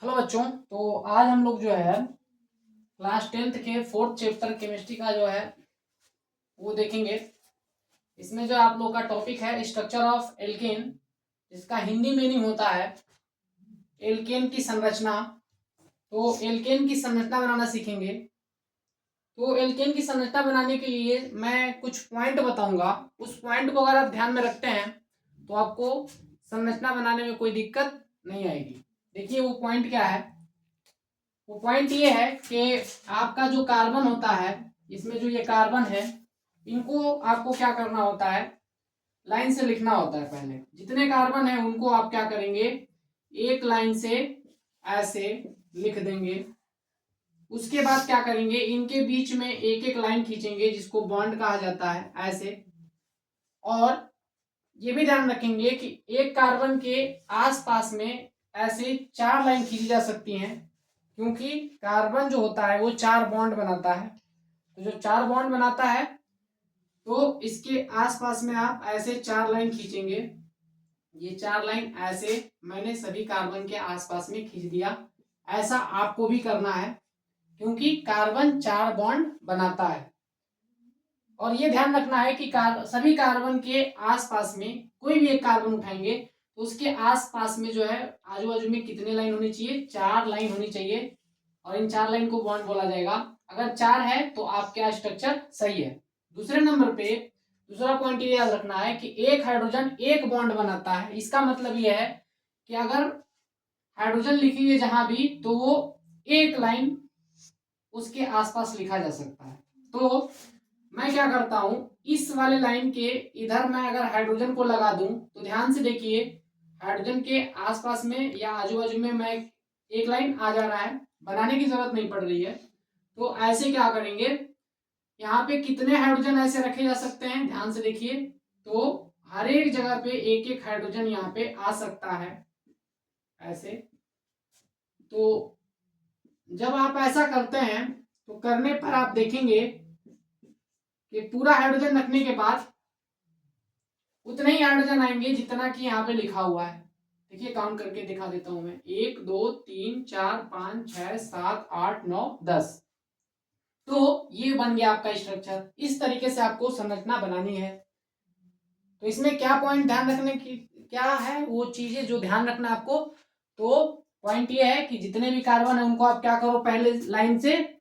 Hello बच्चों। तो आज हम लोग जो है क्लास 10th के 4th चैप्टर केमिस्ट्री का जो है वो देखेंगे। इसमें जो आप लोग का टॉपिक है स्ट्रक्चर ऑफ एल्केन, जिसका हिंदी मीनिंग होता है एल्केन की संरचना। तो एल्केन की संरचना बनाना सीखेंगे। तो एल्केन की संरचना बनाने के लिए मैं कुछ पॉइंट बताऊंगा। उस पॉइंट को अगर आप ध्यान में रखते हैं तो आपको संरचना बनाने में कोई दिक्कत नहीं आएगी। देखिए वो पॉइंट क्या है। वो पॉइंट ये है कि आपका जो कार्बन होता है, इसमें जो ये कार्बन है, इनको आपको क्या करना होता है, लाइन से लिखना होता है। पहले जितने कार्बन है उनको आप क्या करेंगे, एक लाइन से ऐसे लिख देंगे। उसके बाद क्या करेंगे, इनके बीच में एक एक लाइन खींचेंगे जिसको बॉन्ड कहा जाता है, ऐसे। और ये भी ध्यान रखेंगे कि एक कार्बन के आसपास में ऐसे 4 लाइन खींची जा सकती हैं, क्योंकि कार्बन जो होता है वो 4 बॉन्ड बनाता है। तो जो 4 बॉन्ड बनाता है तो इसके आसपास में आप ऐसे 4 लाइन खींचेंगे। ये 4 लाइन ऐसे मैंने सभी कार्बन के आसपास में खींच दिया। ऐसा आपको भी करना है, क्योंकि कार्बन 4 बॉन्ड बनाता है। और ये ध्यान रखना है कि सभी कार्बन के आसपास में कोई भी एक कार्बन उठाएंगे तो उसके आसपास में जो है आजू बाजू में कितने लाइन होनी चाहिए, 4 लाइन होनी चाहिए। और इन 4 लाइन को बॉन्ड बोला जाएगा। अगर 4 है तो आपका स्ट्रक्चर सही है। दूसरे नंबर पे दूसरा पॉइंट ये याद रखना है कि एक हाइड्रोजन एक बॉन्ड बनाता है। इसका मतलब ये है कि अगर हाइड्रोजन लिखिए जहां भी, तो वो एक लाइन उसके आसपास लिखा जा सकता है। तो मैं क्या करता हूं, इस वाले लाइन के इधर मैं अगर हाइड्रोजन को लगा दूं तो ध्यान से देखिए, हाइड्रोजन के आसपास में या आजू बाजू में मैं एक लाइन आ जा रहा है, बनाने की जरूरत नहीं पड़ रही है। तो ऐसे क्या करेंगे, यहाँ पे कितने हाइड्रोजन ऐसे रखे जा सकते हैं, ध्यान से देखिए। तो हर एक जगह पे एक एक हाइड्रोजन यहाँ पे आ सकता है, ऐसे। तो जब आप ऐसा करते हैं तो करने पर आप देखेंगे कि पूरा हाइड्रोजन रखने के बाद उतने ही हाइड्रोजन आएंगे जितना कि यहाँ पे लिखा हुआ है। देखिए काउंट करके दिखा देता हूं मैं, 1 2 3 4 5 6 7 8 9 10। तो ये बन गया आपका स्ट्रक्चर। इस तरीके से आपको संरचना बनानी है। तो इसमें क्या पॉइंट ध्यान रखने की क्या है, वो चीजें जो ध्यान रखना आपको। तो पॉइंट ये है कि जितने भी कार्बन है उनको आप क्या करो, पहले लाइन से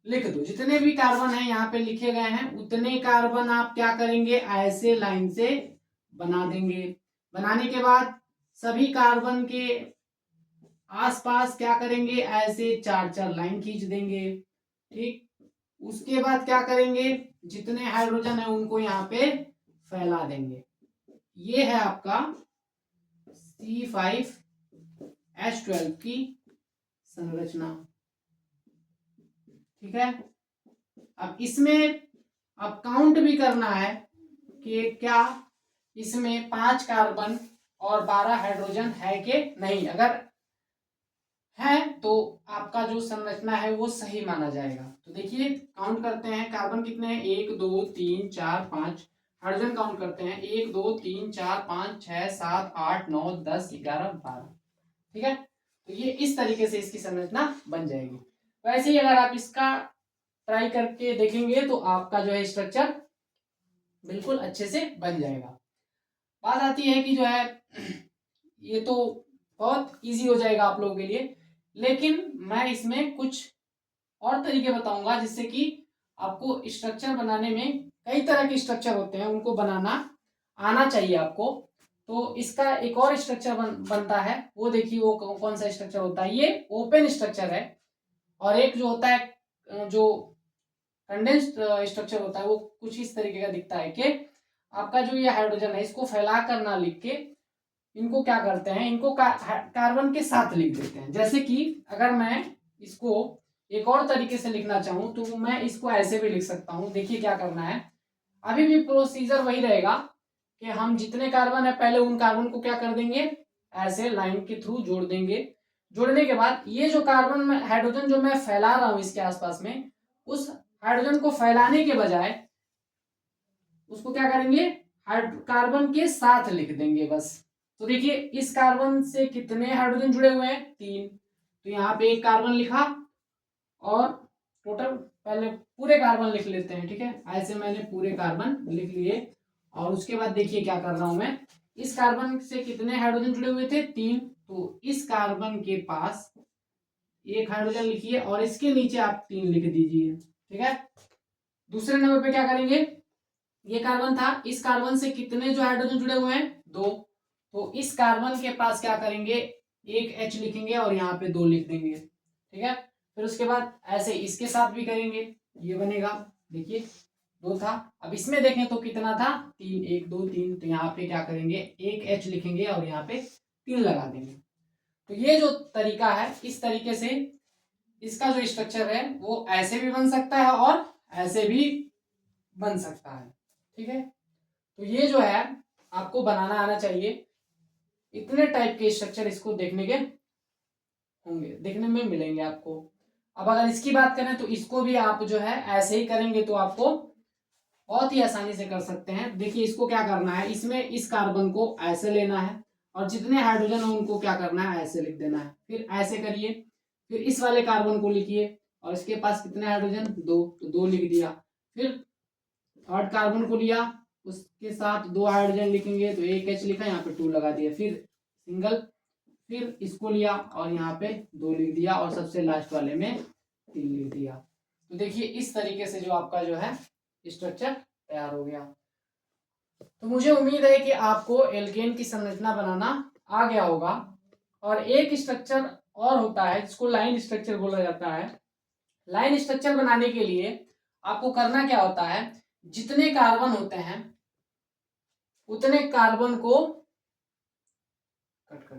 लिख दो। जितने भी कार्बन है यहाँ पे लिखे गए हैं उतने कार्बन आप क्या करेंगे, ऐसे लाइन से बना देंगे। बनाने के बाद सभी कार्बन के आसपास क्या करेंगे, ऐसे 4 लाइन खींच देंगे। ठीक, उसके बाद क्या करेंगे, जितने हाइड्रोजन है उनको यहाँ पे फैला देंगे। ये है आपका C5H12 की संरचना। ठीक है, अब इसमें अब काउंट भी करना है कि क्या इसमें 5 कार्बन और 12 हाइड्रोजन है कि नहीं। अगर है तो आपका जो संरचना है वो सही माना जाएगा। तो देखिए काउंट करते हैं, कार्बन कितने हैं, 1 2 3 4 5। हाइड्रोजन काउंट करते हैं, 1 2 3 4 5 6 7 8 9 10 11 12। ठीक है, तो ये इस तरीके से इसकी संरचना बन जाएगी। वैसे ही अगर आप इसका ट्राई करके देखेंगे तो आपका जो है स्ट्रक्चर बिल्कुल अच्छे से बन जाएगा। बात आती है कि जो है ये तो बहुत इजी हो जाएगा आप लोगों के लिए, लेकिन मैं इसमें कुछ और तरीके बताऊंगा जिससे कि आपको स्ट्रक्चर बनाने में, कई तरह के स्ट्रक्चर होते हैं उनको बनाना आना चाहिए आपको। तो इसका एक और स्ट्रक्चर बनता है, वो देखिए वो कौन सा स्ट्रक्चर होता है। ये ओपन स्ट्रक्चर है। और एक जो होता है जो कंडेंस्ड स्ट्रक्चर होता है, वो कुछ इस तरीके का दिखता है कि आपका जो ये हाइड्रोजन है इसको फैला कर ना लिख के इनको क्या करते हैं, इनको कार्बन के साथ लिख देते हैं। जैसे कि अगर मैं इसको एक और तरीके से लिखना चाहूं तो मैं इसको ऐसे भी लिख सकता हूं। देखिए क्या करना है, अभी भी प्रोसीजर वही रहेगा कि हम जितने कार्बन है पहले उन कार्बन को क्या कर देंगे, ऐसे लाइन के थ्रू जोड़ देंगे। जोड़ने के बाद ये जो कार्बन में हाइड्रोजन जो मैं फैला रहा हूं इसके आसपास में, उस हाइड्रोजन को फैलाने के बजाय उसको क्या करेंगे, कार्बन के साथ लिख देंगे बस। तो देखिए इस कार्बन से कितने हाइड्रोजन जुड़े हुए हैं, 3। तो यहाँ पे एक कार्बन लिखा और टोटल पहले पूरे कार्बन लिख लेते हैं, ठीक है। ऐसे मैंने पूरे कार्बन लिख लिए और उसके बाद देखिए क्या कर रहा हूं मैं, इस कार्बन से कितने हाइड्रोजन जुड़े हुए थे, 3, तो इस कार्बन के पास एक हाइड्रोजन लिखिए और इसके नीचे आप 3 लिख दीजिए, ठीक है। दूसरे नंबर पे क्या करेंगे, ये कार्बन था, इस कार्बन से कितने जो हाइड्रोजन जुड़े हुए हैं, 2, तो इस कार्बन के पास क्या करेंगे, एक H लिखेंगे और यहाँ पे 2 लिख देंगे, ठीक है। फिर उसके बाद ऐसे इसके साथ भी करेंगे, ये बनेगा, देखिए 2 था। अब इसमें देखें तो कितना था, 3, 1 2 3, तो यहाँ पे क्या करेंगे, एक H लिखेंगे और यहाँ पे 3 लगा देंगे। तो ये जो तरीका है, इस तरीके से इसका जो स्ट्रक्चर है वो ऐसे भी बन सकता है और ऐसे भी बन सकता है, ठीक है। तो ये जो है आपको बनाना आना चाहिए, इतने टाइप के स्ट्रक्चर इसको देखने के होंगे, देखने में मिलेंगे आपको। अब अगर इसकी बात करें तो इसको भी आप जो है ऐसे ही करेंगे तो आपको बहुत ही आसानी से कर सकते हैं। देखिए इसको क्या करना है, इसमें इस कार्बन को ऐसे लेना है और जितने हाइड्रोजन हो उनको क्या करना है, ऐसे लिख देना है। फिर ऐसे करिए, फिर इस वाले कार्बन को लिखिए और इसके पास कितने हाइड्रोजन, 2, तो 2 लिख दिया। फिर थर्ड कार्बन को लिया, उसके साथ 2 हाइड्रोजन लिखेंगे तो एक H लिखा, यहाँ पे 2 लगा दिया। फिर सिंगल, फिर इसको लिया और यहाँ पे 2 लिख दिया और सबसे लास्ट वाले में 3 लिख दिया। तो देखिए इस तरीके से जो आपका जो है स्ट्रक्चर तैयार हो गया। तो मुझे उम्मीद है कि आपको एल्केन की संरचना बनाना आ गया होगा। और एक स्ट्रक्चर और होता है जिसको लाइन स्ट्रक्चर बोला जाता है। लाइन स्ट्रक्चर बनाने के लिए आपको करना क्या होता है, जितने कार्बन होते हैं उतने कार्बन को कट कर